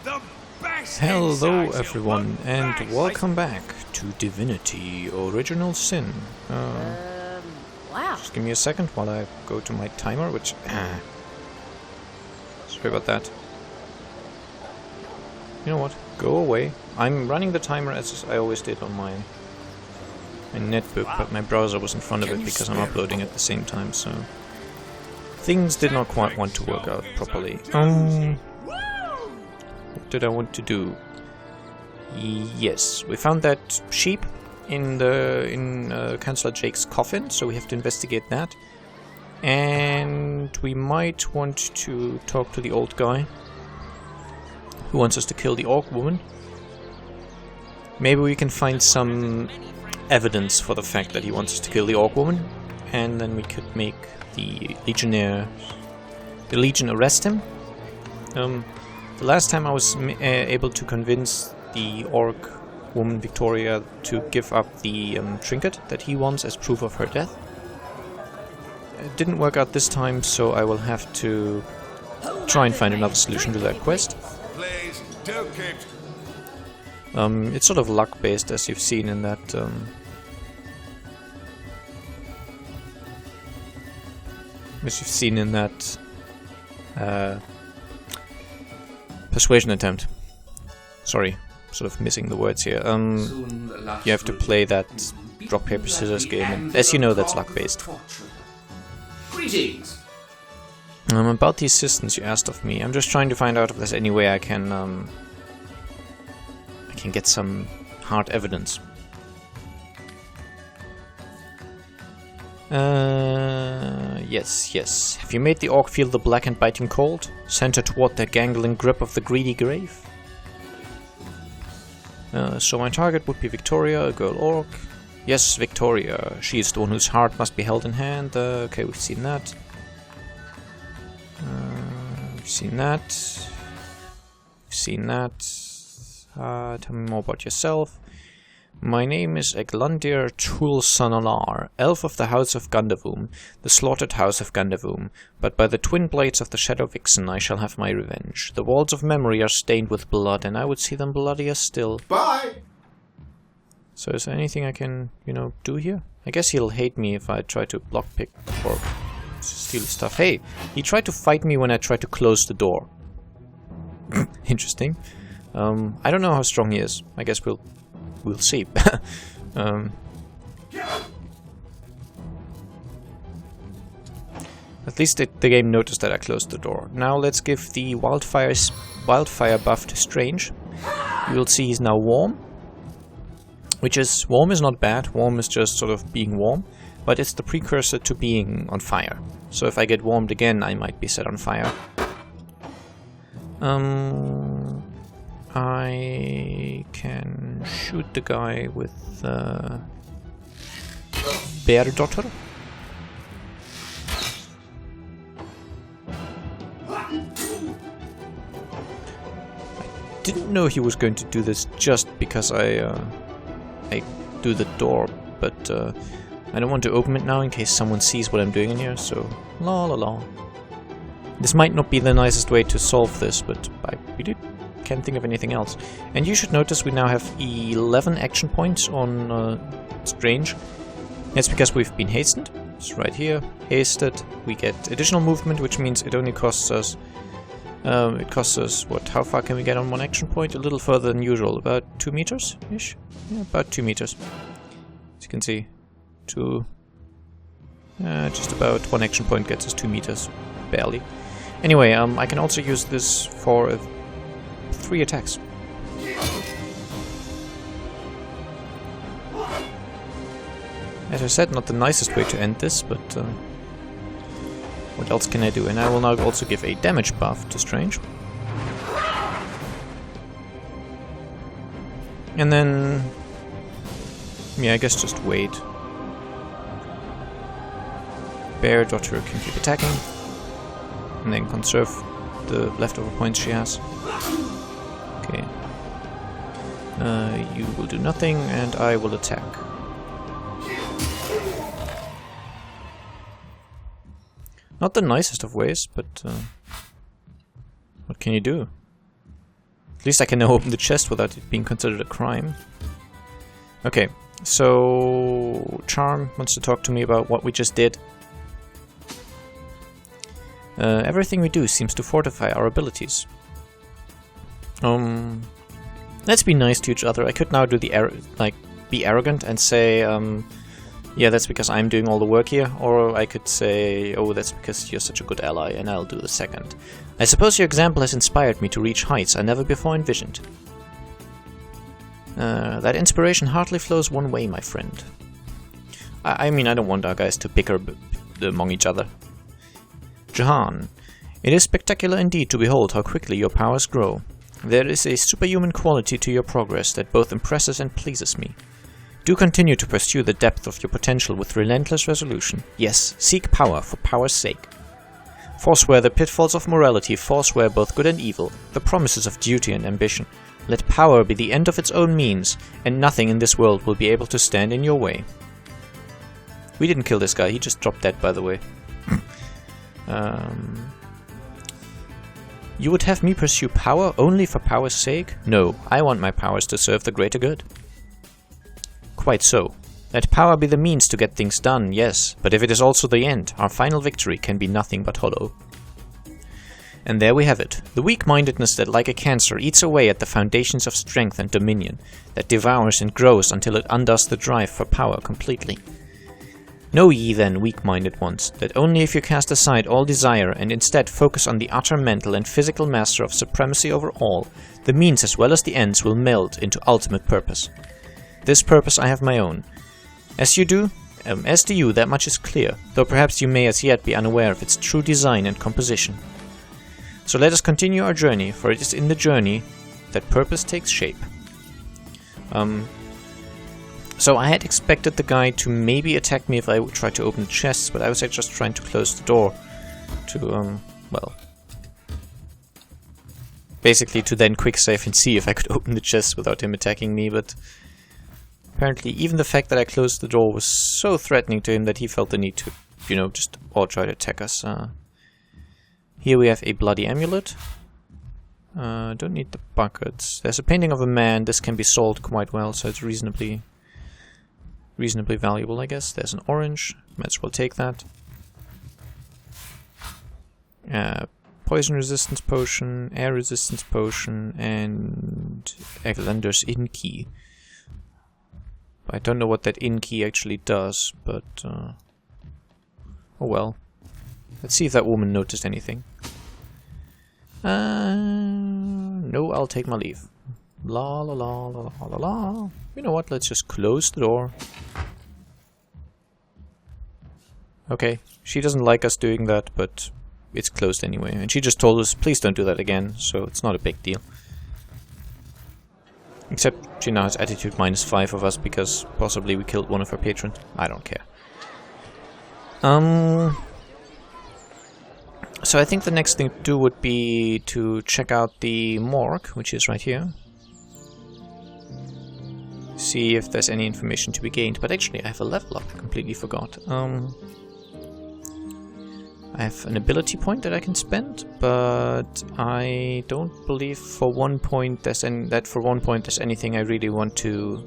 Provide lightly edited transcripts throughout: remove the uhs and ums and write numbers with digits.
The best. Hello everyone, and welcome back to Divinity, Original Sin. Wow. Just give me a second while I go to my timer, which... sorry about that. You know what? Go away. I'm running the timer as I always did on my netbook, but my browser was in front of it because I'm uploading at the same time, so... Things did not quite want to work out properly. What did I want to do? Yes, we found that sheep in Councillor Jake's coffin, so we have to investigate that. And we might want to talk to the old guy who wants us to kill the orc woman. Maybe we can find some evidence for the fact that he wants us to kill the orc woman, and then we could make the Legion arrest him. The last time I was able to convince the orc woman Victoria to give up the trinket that he wants as proof of her death. It didn't work out this time, so I will have to try and find another solution to that quest. Please, do keep. It's sort of luck-based, as you've seen in that... persuasion attempt. Sorry, sort of missing the words here. You have to play that rock, paper, scissors game, and as you know, that's luck-based. Greetings. About the assistance you asked of me, I'm just trying to find out if there's any way I can get some hard evidence. Yes. Have you made the orc feel the black and biting cold? Sent her toward the gangling grip of the greedy grave? So my target would be Victoria, a girl orc. Yes, Victoria. She is the one whose heart must be held in hand. Okay, we've seen that. Tell me more about yourself. My name is Eglandir Tulsanalar, elf of the House of Gundavoom, the slaughtered House of Gundavoom, but by the twin blades of the Shadow Vixen I shall have my revenge. The walls of memory are stained with blood, and I would see them bloodier still. Bye. So is there anything I can, do here? I guess he'll hate me if I try to blockpick or steal stuff. Hey, he tried to fight me when I tried to close the door. Interesting. I don't know how strong he is. I guess we'll see. At least the game noticed that I closed the door. Now let's give the wildfire buff to Strange. You will see he's now warm. Warm is not bad. Warm is just sort of being warm. But it's the precursor to being on fire. So if I get warmed again, I might be set on fire. I can shoot the guy with Bear Daughter. I didn't know he was going to do this just because I do the door, but I don't want to open it now in case someone sees what I'm doing in here, so la la la. This might not be the nicest way to solve this, but I really can't think of anything else. And you should notice we now have 11 action points on Strange. That's because we've been hastened. It's right here, hasted. We get additional movement, which means it only costs us... what, how far can we get on one action point? A little further than usual, about 2 meters-ish? Yeah, about 2 meters. As you can see, just about 1 action point gets us 2 meters. Barely. Anyway, I can also use this for 3 attacks. As I said, not the nicest way to end this, but what else can I do? And I will now also give a damage buff to Strange. And then... yeah, I guess just wait. Bear Daughter can keep attacking. And then conserve the leftover points she has. Okay. You will do nothing, and I will attack. Not the nicest of ways, but what can you do? At least I can now open the chest without it being considered a crime. Okay, so Charm wants to talk to me about what we just did. Everything we do seems to fortify our abilities. Let's be nice to each other. I could now do the be arrogant and say, yeah, that's because I'm doing all the work here, or I could say, oh, that's because you're such a good ally, and I'll do the second. I suppose your example has inspired me to reach heights I never before envisioned. That inspiration hardly flows one way, my friend. I mean, I don't want our guys to bicker among each other. Jahan, it is spectacular indeed to behold how quickly your powers grow. There is a superhuman quality to your progress that both impresses and pleases me. Do continue to pursue the depth of your potential with relentless resolution. Yes, seek power for power's sake. Forswear the pitfalls of morality, forswear both good and evil, the promises of duty and ambition. Let power be the end of its own means, and nothing in this world will be able to stand in your way. We didn't kill this guy, he just dropped dead, by the way. You would have me pursue power only for power's sake? No, I want my powers to serve the greater good. Quite so. Let power be the means to get things done, yes, but if it is also the end, our final victory can be nothing but hollow. And there we have it, the weak-mindedness that like a cancer eats away at the foundations of strength and dominion, that devours and grows until it undoes the drive for power completely. Know ye then, weak-minded ones, that only if you cast aside all desire and instead focus on the utter mental and physical master of supremacy over all, the means as well as the ends will meld into ultimate purpose. This purpose I have my own. As do you, that much is clear, though perhaps you may as yet be unaware of its true design and composition. So let us continue our journey, for it is in the journey that purpose takes shape. So I had expected the guy to maybe attack me if I would try to open the chests, but I was just trying to close the door to, well, basically to then quick save and see if I could open the chest without him attacking me, but apparently even the fact that I closed the door was so threatening to him that he felt the need to, you know, just all try to attack us. Here we have a bloody amulet. Don't need the buckets. There's a painting of a man. This can be sold quite well, so it's reasonably valuable, I guess. There's an orange. Might as well take that. Poison resistance potion, air resistance potion, and Eglander's in key. I don't know what that in key actually does, but oh well. Let's see if that woman noticed anything. No, I'll take my leave. La la la la la la la. You know what? Let's just close the door. Okay, she doesn't like us doing that, but it's closed anyway. And she just told us, please don't do that again, so it's not a big deal. Except she now has attitude -5 of us because possibly we killed one of her patrons. I don't care. So I think the next thing to do would be to check out the morgue, which is right here. See if there's any information to be gained. But actually I have a level up, I completely forgot. I have an ability point that I can spend, but I don't believe for 1 point there's anything I really want to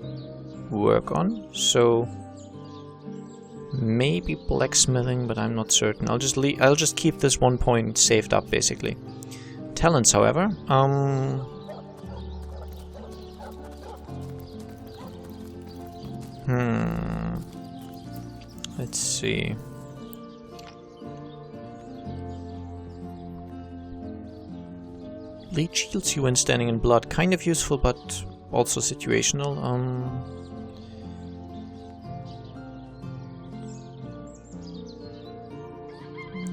work on. So maybe blacksmithing, but I'm not certain. I'll just keep this 1 point saved up basically. Talents, however, let's see. Leech heals you when standing in blood. Kind of useful, but also situational.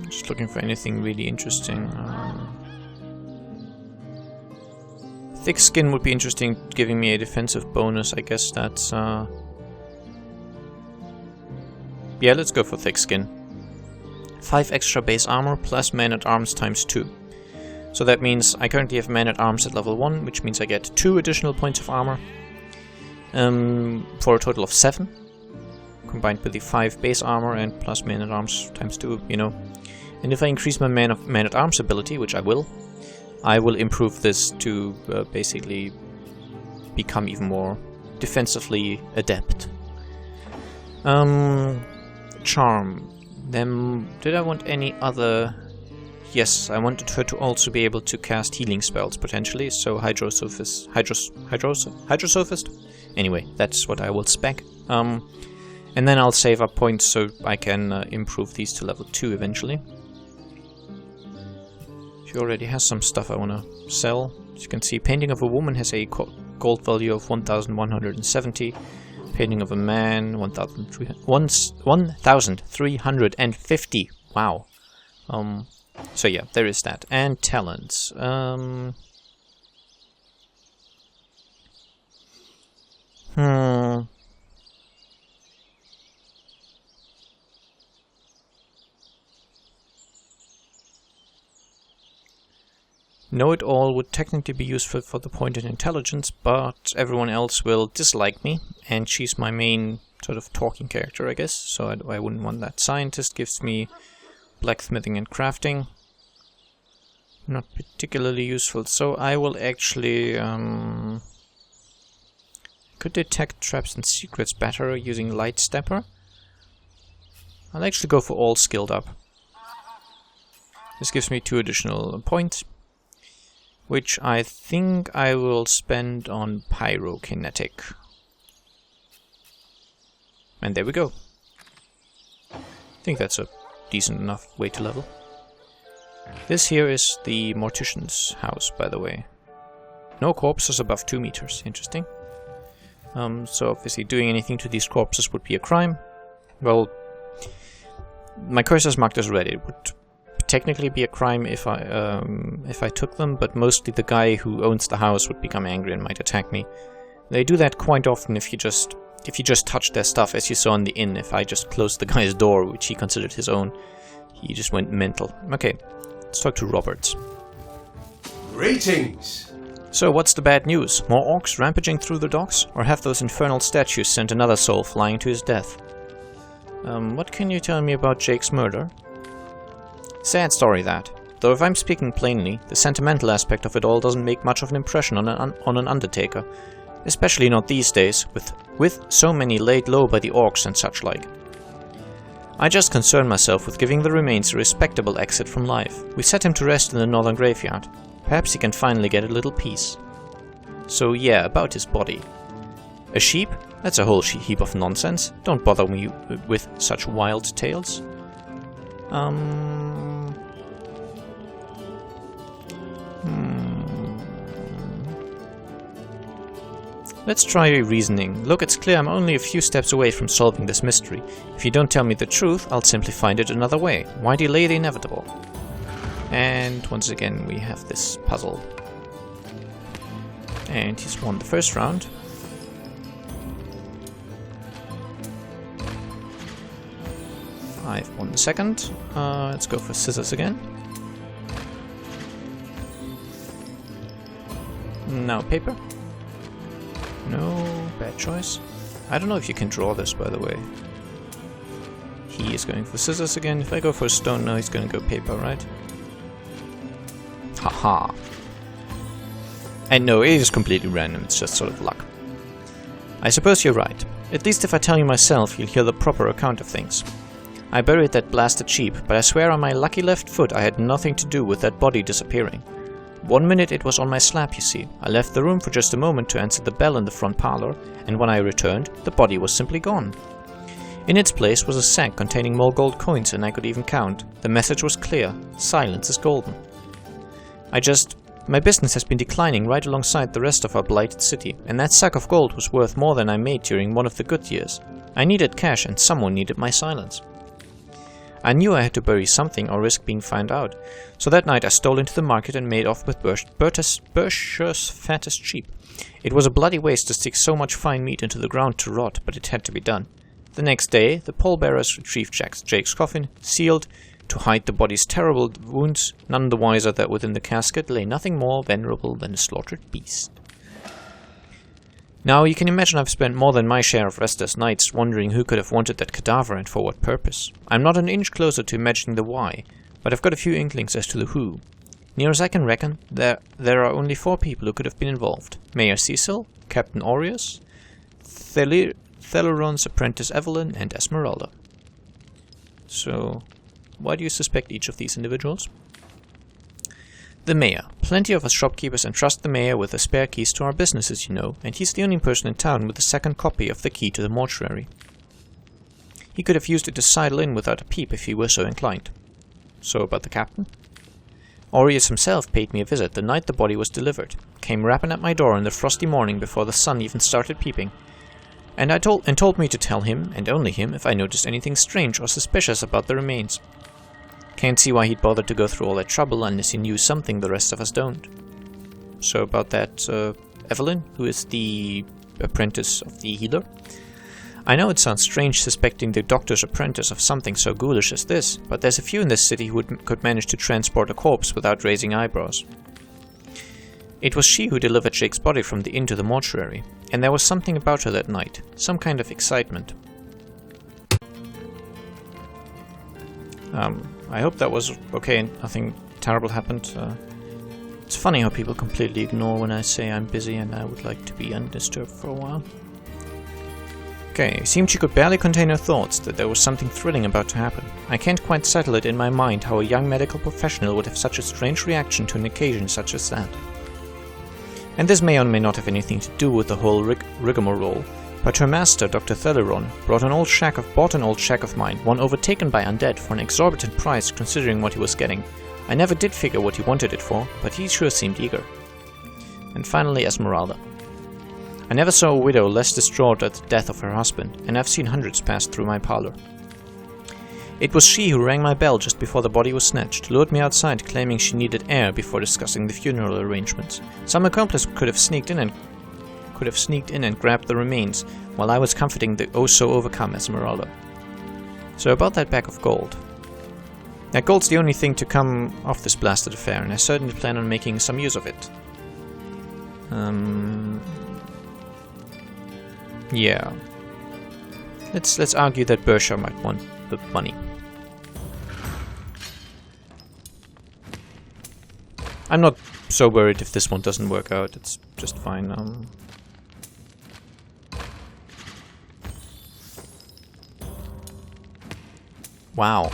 Just looking for anything really interesting. Thick skin would be interesting, giving me a defensive bonus. I guess that's... Yeah, let's go for thick skin. 5 extra base armor plus man-at-arms ×2. So that means I currently have man-at-arms at level 1, which means I get 2 additional points of armor. For a total of 7. Combined with the 5 base armor and plus man-at-arms ×2, you know. And if I increase my man-at-arms ability, which I will, I will improve this to basically become even more defensively adept. Charm. Then, did I want any other... Yes, I wanted her to also be able to cast healing spells, potentially, so Hydrosophist... Hydrosophist? Anyway, that's what I will spec. And then I'll save up points so I can improve these to level 2 eventually. She already has some stuff I want to sell. As you can see, Painting of a Woman has a gold value of 1,170. Painting of a Man, 1,350. Wow. So yeah, there is that. And talents. Know-it-all would technically be useful for the point in intelligence, but everyone else will dislike me, and she's my main sort of talking character, I guess, so I wouldn't want that. Scientist gives me blacksmithing and crafting. Not particularly useful, so I will actually... could detect traps and secrets better using Light Stepper. I'll actually go for all skilled up. This gives me 2 additional points, which I think I will spend on Pyrokinetic. And there we go. I think that's a decent enough way to level. This here is the Mortician's house, by the way. No corpses above 2 meters. Interesting. So obviously doing anything to these corpses would be a crime. Well, my cursor's marked as red. It would technically be a crime if I took them, but mostly the guy who owns the house would become angry and might attack me. They do that quite often if you just touch their stuff, as you saw in the inn. If I just closed the guy's door, which he considered his own, he just went mental. Okay, let's talk to Roberts. Greetings! So what's the bad news? More orcs rampaging through the docks? Or have those infernal statues sent another soul flying to his death? What can you tell me about Jake's murder? Sad story that. Though if I'm speaking plainly, the sentimental aspect of it all doesn't make much of an impression on an undertaker. Especially not these days, with so many laid low by the orcs and such like. I just concern myself with giving the remains a respectable exit from life. We set him to rest in the northern graveyard. Perhaps he can finally get a little peace. So yeah, about his body. A sheep? That's a whole heap of nonsense. Don't bother me with such wild tales. Let's try reasoning. Look, it's clear I'm only a few steps away from solving this mystery. If you don't tell me the truth, I'll simply find it another way. Why delay the inevitable? And once again we have this puzzle. And he's won the first round. I've won the second. Let's go for scissors again. Now paper. No, bad choice. I don't know if you can draw this, by the way. He is going for scissors again. If I go for stone now, he's going to go paper, right? Haha. And no, it is completely random, it's just sort of luck. I suppose you're right. At least if I tell you myself, you'll hear the proper account of things. I buried that blasted sheep, but I swear on my lucky left foot I had nothing to do with that body disappearing. 1 minute it was on my slab, you see. I left the room for just a moment to answer the bell in the front parlor, and when I returned, the body was simply gone. In its place was a sack containing more gold coins than I could even count. The message was clear: silence is golden. My business has been declining right alongside the rest of our blighted city, and that sack of gold was worth more than I made during one of the good years. I needed cash, and someone needed my silence. I knew I had to bury something or risk being found out, so that night I stole into the market and made off with Berkshires' fattest sheep. It was a bloody waste to stick so much fine meat into the ground to rot, but it had to be done. The next day, the pallbearers retrieved Jake's coffin, sealed, to hide the body's terrible wounds, none the wiser that within the casket lay nothing more venerable than a slaughtered beast. Now, you can imagine I've spent more than my share of restless nights wondering who could have wanted that cadaver and for what purpose. I'm not an inch closer to imagining the why, but I've got a few inklings as to the who. Near as I can reckon, there are only 4 people who could have been involved. Mayor Cecil, Captain Aureus, Theleron's apprentice Evelyn, and Esmeralda. So, why do you suspect each of these individuals? The mayor. Plenty of us shopkeepers entrust the mayor with the spare keys to our businesses, you know, and he's the only person in town with a second copy of the key to the mortuary. He could have used it to sidle in without a peep if he were so inclined. So about the captain? Aureus himself paid me a visit the night the body was delivered, came rapping at my door in the frosty morning before the sun even started peeping, and told me to tell him, and only him, if I noticed anything strange or suspicious about the remains. Can't see why he'd bothered to go through all that trouble unless he knew something the rest of us don't. So about that, Evelyn, who is the apprentice of the healer? I know it sounds strange suspecting the doctor's apprentice of something so ghoulish as this, but there's a few in this city who could manage to transport a corpse without raising eyebrows. It was she who delivered Jake's body from the inn to the mortuary, and there was something about her that night, some kind of excitement. I hope that was okay and nothing terrible happened. It's funny how people completely ignore when I say I'm busy and I would like to be undisturbed for a while. Okay, it seemed she could barely contain her thoughts that there was something thrilling about to happen. I can't quite settle it in my mind how a young medical professional would have such a strange reaction to an occasion such as that. And this may or may not have anything to do with the whole rigmarole, but her master, Dr. Theleron, bought an old shack of mine, one overtaken by undead, for an exorbitant price considering what he was getting. I never did figure what he wanted it for, but he sure seemed eager. And finally Esmeralda. I never saw a widow less distraught at the death of her husband, and I've seen hundreds pass through my parlor. It was she who rang my bell just before the body was snatched, lured me outside claiming she needed air before discussing the funeral arrangements. Some accomplice could have sneaked in and grabbed the remains, while I was comforting the oh-so-overcome Esmeralda. So about that bag of gold. That gold's the only thing to come off this blasted affair, and I certainly plan on making some use of it. Yeah. Let's argue that Bersha might want the money. I'm not so worried if this one doesn't work out, it's just fine. Wow.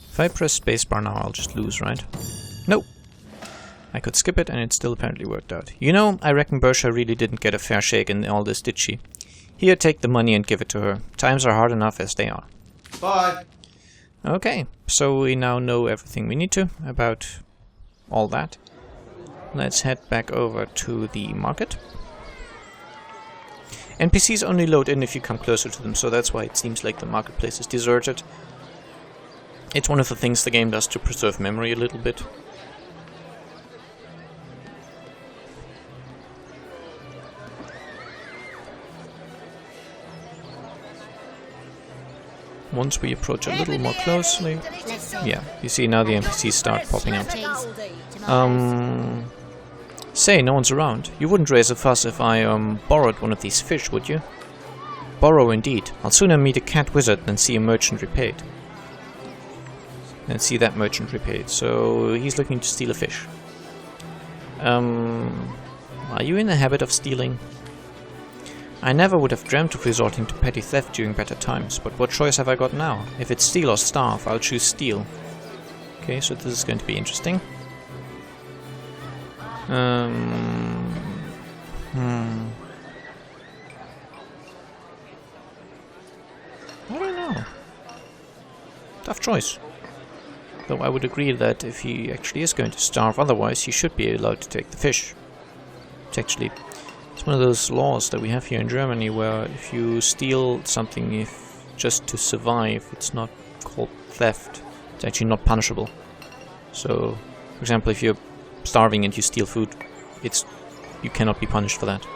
If I press spacebar now, I'll just lose, right? Nope. I could skip it and it still apparently worked out. You know, I reckon Bersha really didn't get a fair shake in all this, did she? Here, take the money and give it to her. Times are hard enough as they are. Bye. Okay, so we now know everything we need to about all that. Let's head back over to the market. NPCs only load in if you come closer to them, so that's why it seems like the marketplace is deserted. It's one of the things the game does to preserve memory a little bit. Once we approach a little more closely... Yeah, you see now the NPCs start popping up. Say, no one's around. You wouldn't raise a fuss if I, borrowed one of these fish, would you? Borrow indeed. I'll sooner meet a cat wizard than see a merchant repaid. And see that merchant repaid. So, he's looking to steal a fish. Are you in the habit of stealing? I never would have dreamt of resorting to petty theft during better times, but what choice have I got now? If it's steal or starve, I'll choose steal. Okay, so this is going to be interesting. I don't know. Tough choice. Though I would agree that if he actually is going to starve, otherwise he should be allowed to take the fish. It's one of those laws that we have here in Germany where if you steal something just to survive, it's not called theft. It's actually not punishable. So, for example, if you're starving and you steal food, you cannot be punished for that.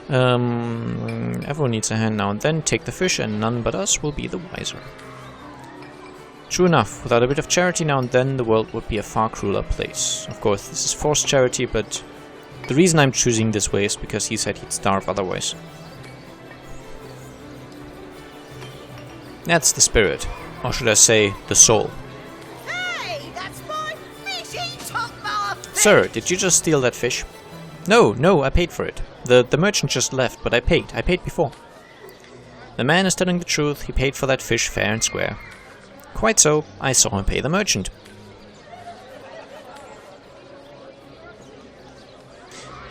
Everyone needs a hand now and then. Take the fish and none but us will be the wiser. True enough, without a bit of charity now and then, the world would be a far crueler place. Of course, this is forced charity, but the reason I'm choosing this way is because he said he'd starve otherwise. That's the spirit. Or should I say, the soul. Hey, that's my fish! He took my fish! Sir, did you just steal that fish? No, I paid for it. The merchant just left, but I paid. I paid before. The man is telling the truth. He paid for that fish fair and square. Quite so. I saw him pay the merchant.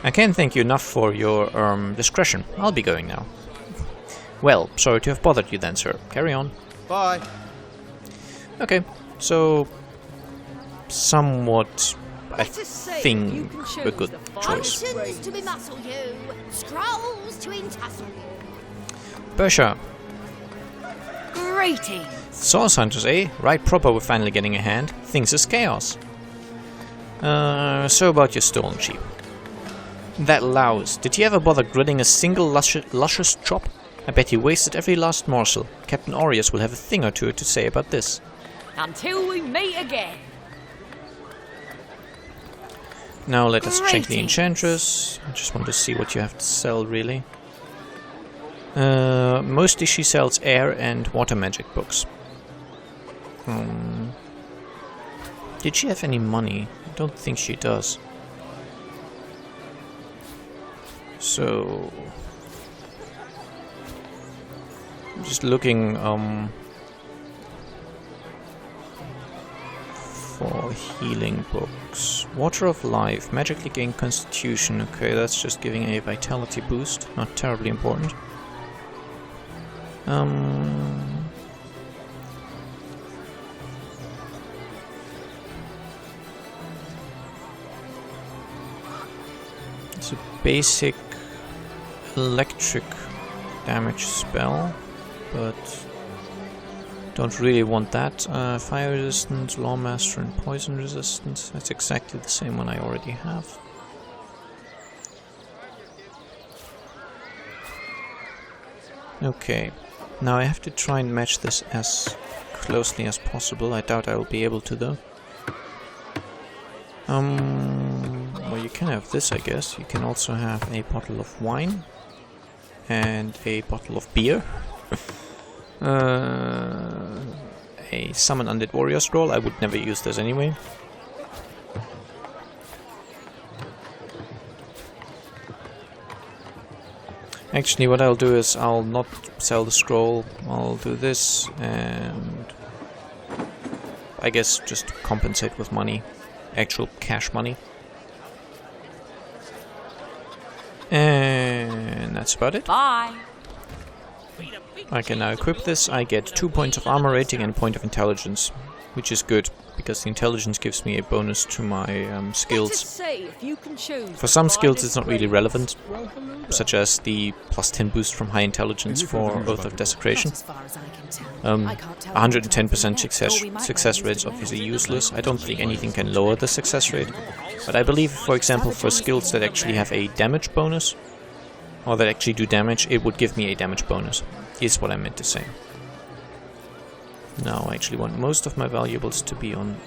I can't thank you enough for your, discretion. I'll be going now. Well, sorry to have bothered you then, sir. Carry on. Bye. Okay, so... somewhat, I Let us see if think, you can choose a good the choice. Potions to bemuscle you, scrolls to entassel you. Bersha. Greetings. Source hunters, eh? Right proper we're finally getting a hand. Things is chaos. So about your stolen sheep. That louse. Did he ever bother grilling a single luscious chop? I bet he wasted every last morsel. Captain Aureus will have a thing or two to say about this. Until we meet again. Now let us check the Greetings. enchantress. I just want to see what you have to sell, really. Mostly she sells air and water magic books. Did she have any money? I don't think she does. So... I'm just looking, for healing books. Water of Life. Magically gain Constitution. Okay, that's just giving a vitality boost. Not terribly important. It's a basic electric damage spell, but don't really want that. Fire resistance, Law Master, and poison resistance. That's exactly the same one I already have. Okay, now I have to try and match this as closely as possible. I doubt I will be able to, though. Well, you can have this, I guess. You can also have a bottle of wine and a bottle of beer. A Summon Undead Warrior Scroll. I would never use this anyway. Actually, what I'll do is I'll not sell the scroll. I'll do this and I guess just compensate with money. Actual cash money. And that's about it. Bye. I can now equip this. I get 2 points of armor rating and a point of intelligence, which is good, because the intelligence gives me a bonus to my Let us skills. see if you can choose For some the skills it's not really finest relevant, place. such as the plus 10 boost from high intelligence for Oath of Desecration. As far as I can tell. I can't tell 110% success rate is obviously useless. I don't think anything can lower the success rate. But I believe, for example, for skills that actually have a damage bonus, or that actually do damage, it would give me a damage bonus, is what I meant to say. Now I actually want most of my valuables to be on...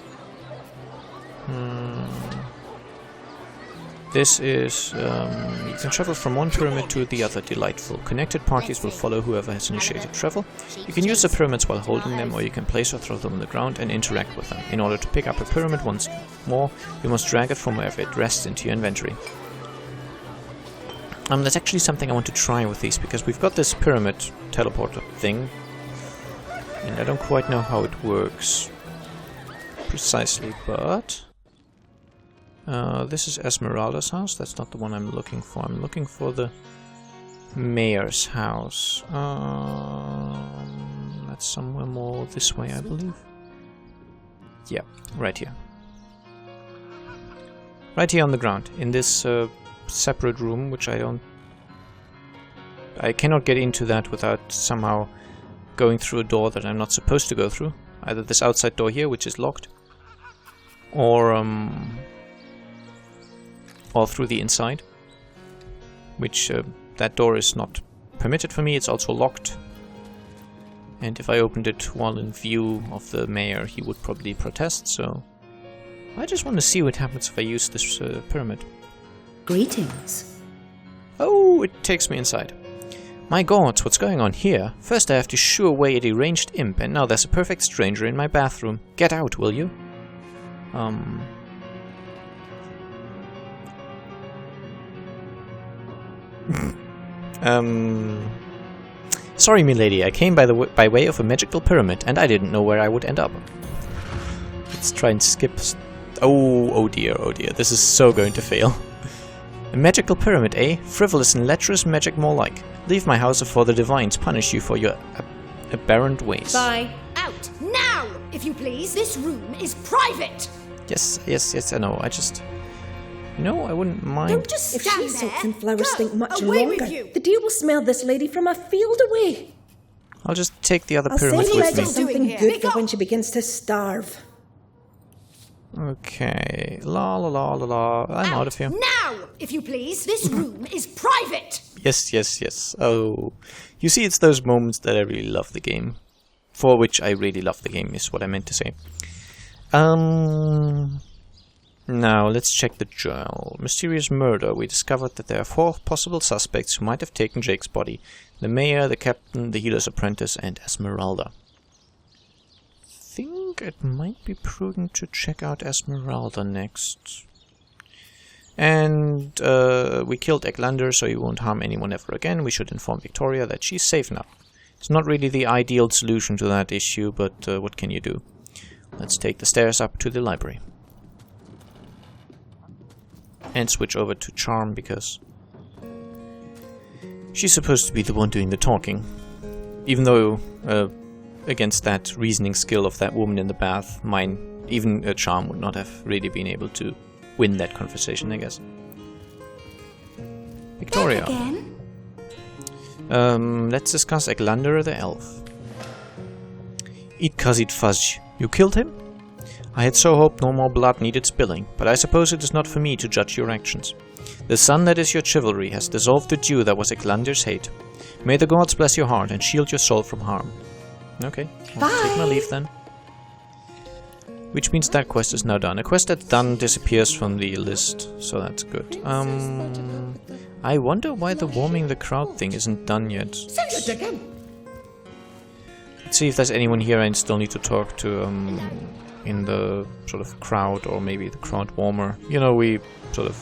This is... you can travel from one pyramid to the other. Delightful. Connected parties will follow whoever has initiated travel. You can use the pyramids while holding them, or you can place or throw them on the ground and interact with them. In order to pick up a pyramid once more, you must drag it from wherever it rests into your inventory. That's actually something I want to try with these, because we've got this pyramid teleporter thing, and I don't quite know how it works precisely, but... this is Esmeralda's house. That's not the one I'm looking for. I'm looking for the mayor's house. That's somewhere more this way, I believe. Yeah, right here. Right here on the ground, in this separate room, which I cannot get into that without somehow going through a door that I'm not supposed to go through. Either this outside door here, which is locked, or through the inside, which that door is not permitted for me. It's also locked, and if I opened it while in view of the mayor, he would probably protest, so I just want to see what happens if I use this pyramid. Greetings. Oh, it takes me inside. My gods, what's going on here? First I have to shoo away a deranged imp, and now there's a perfect stranger in my bathroom. Get out, will you? Sorry, milady, I came by way of a magical pyramid, and I didn't know where I would end up. Let's try and skip... Oh dear, this is so going to fail. A magical pyramid, eh? Frivolous and lecherous magic more like. Leave my house before the divines punish you for your aberrant ways. Bye. Out now, if you please. This room is private. Yes, I know. I just... You know, I wouldn't mind... Don't just If stand she there. soaks in flowers Go, stink much away longer, with you. the deer will smell this lady from a field away. I'll just take the other I'll pyramid send with Legend me. What are you something doing here? good Pick for up. when she begins to starve. Okay. La. I'm out of here. Now, if you please. This room is private. Yes. Oh. You see, it's those moments that I really love the game. For which I really love the game, is what I meant to say. Now, let's check the journal. Mysterious murder. We discovered that there are 4 possible suspects who might have taken Jake's body. The mayor, the captain, the healer's apprentice, and Esmeralda. I think it might be prudent to check out Esmeralda next. And we killed Eglander, so he won't harm anyone ever again. We should inform Victoria that she's safe now. It's not really the ideal solution to that issue, but what can you do? Let's take the stairs up to the library. And switch over to Charm, because she's supposed to be the one doing the talking. Even though, against that reasoning skill of that woman in the bath, even a Charm would not have really been able to win that conversation, I guess. Victoria. Again? Let's discuss Eglander the elf. Eat Kazit Fudge. You killed him? I had so hoped no more blood needed spilling, but I suppose it is not for me to judge your actions. The sun that is your chivalry has dissolved the dew that was Eglander's hate. May the gods bless your heart and shield your soul from harm. Okay, I'll take my leave then. Which means that quest is now done. A quest that's done disappears from the list, so that's good. I wonder why the warming the crowd thing isn't done yet. Let's see if there's anyone here I still need to talk to in the sort of crowd, or maybe the crowd warmer. You know, we sort of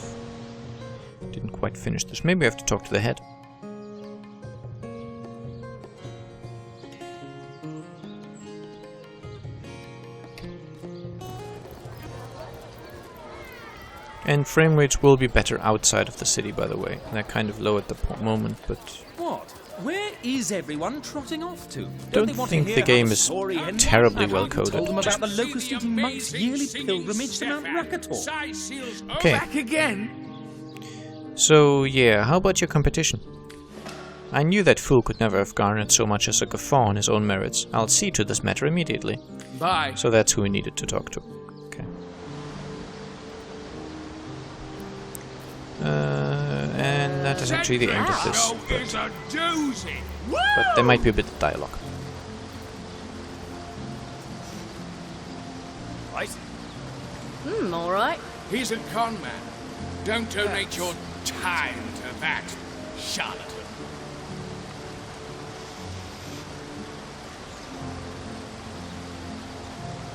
didn't quite finish this. Maybe I have to talk to the head. And frame rates will be better outside of the city, by the way. They're kind of low at the moment, but... What? Where is everyone trotting off to? Don't they want think to the hear game how is story ended? terribly Have well I coded. told them about the Just see locust-eating the monks' amazing yearly singing pilgrimage to Mount Stefan. Rakator. Side seals. Oh, Okay. back again. So, yeah, how about your competition? I knew that fool could never have garnered so much as a guffaw on his own merits. I'll see to this matter immediately. Bye. So that's who we needed to talk to. Okay. And that is actually the end of this. Show is a doozy. But there might be a bit of dialogue. Right. Alright. He's a con man. Don't donate your time to that charlatan.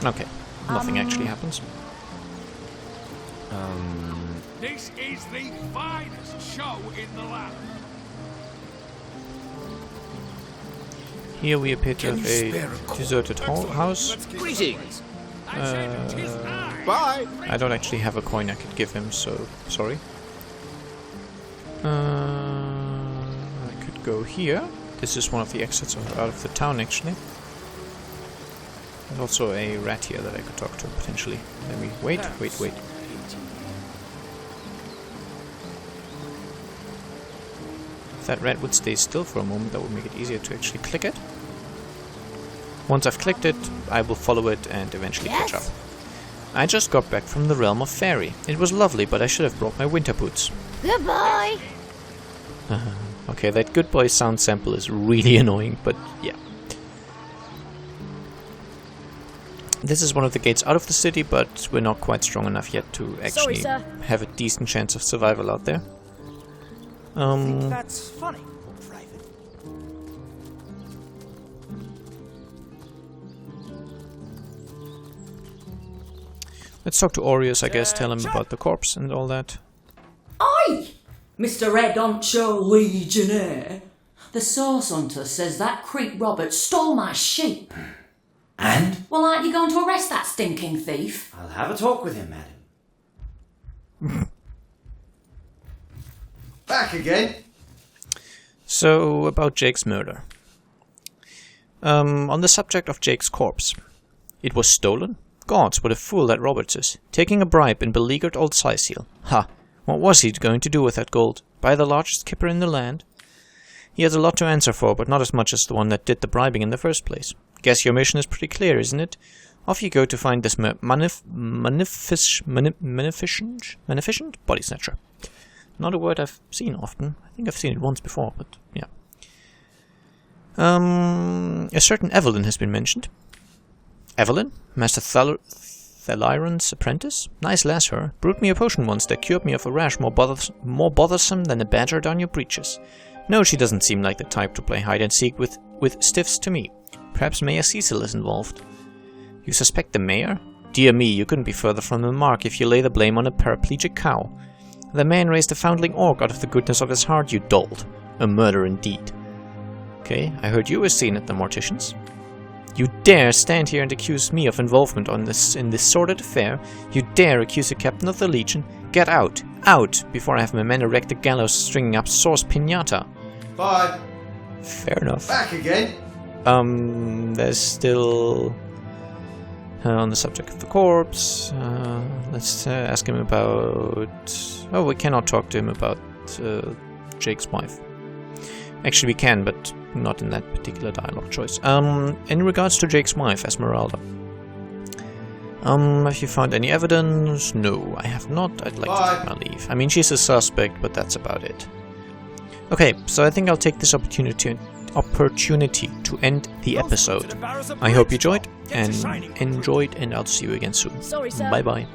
Okay. Nothing actually happens. This is the finest show in the land. Here we appear to have a deserted house. Greetings. I said, "'Tis I." Bye. I don't actually have a coin I could give him, so sorry. I could go here. This is one of the exits out of the town, actually. There's also a rat here that I could talk to, potentially. Let me... Wait. If that rat would stay still for a moment, that would make it easier to actually click it. Once I've clicked it, I will follow it and eventually catch up. I just got back from the realm of fairy. It was lovely, but I should have brought my winter boots. Goodbye. Okay, that good boy sound sample is really annoying, but yeah. This is one of the gates out of the city, but we're not quite strong enough yet to actually have a decent chance of survival out there. Think that's funny, Private. Let's talk to Aureus, I guess, tell him about the corpse and all that. Oi! Mr. Red Honcho Legionnaire. The Source Hunter says that creep Robert stole my sheep. And? Well, aren't you going to arrest that stinking thief? I'll have a talk with him, madam. Back again. So, about Jake's murder. On the subject of Jake's corpse. It was stolen? Gods, what a fool that Roberts is. Taking a bribe and beleaguered old Siseal. Ha! What was he going to do with that gold? Buy the largest kipper in the land? He has a lot to answer for, but not as much as the one that did the bribing in the first place. Guess your mission is pretty clear, isn't it? Off you go to find this magnificent body snatcher. Not a word I've seen often. I think I've seen it once before, but yeah. A certain Evelyn has been mentioned. Evelyn? Master Thaliron's apprentice? Nice lass, her. Brewed me a potion once that cured me of a rash more bothersome than a badger down your breeches. No, she doesn't seem like the type to play hide-and-seek with stiffs to me. Perhaps Mayor Cecil is involved. You suspect the mayor? Dear me, you couldn't be further from the mark if you lay the blame on a paraplegic cow. The man raised a foundling orc out of the goodness of his heart, you dolt. A murder indeed. Okay, I heard you were seen at the Mortician's. You dare stand here and accuse me of involvement in this sordid affair? You dare accuse the captain of the Legion? Get out! Out! Before I have my men erect a gallows stringing up Source Pinata. Bye. Fair enough. Back again. There's still... on the subject of the corpse, let's ask him about... Oh, we cannot talk to him about Jake's wife. Actually, we can, but not in that particular dialogue choice. In regards to Jake's wife, Esmeralda. Have you found any evidence? No, I have not. I'd like to take my leave. I mean, she's a suspect, but that's about it. Okay, so I think I'll take this opportunity to end the episode. I hope you enjoyed, and I'll see you again soon. Sorry, sir. Bye bye.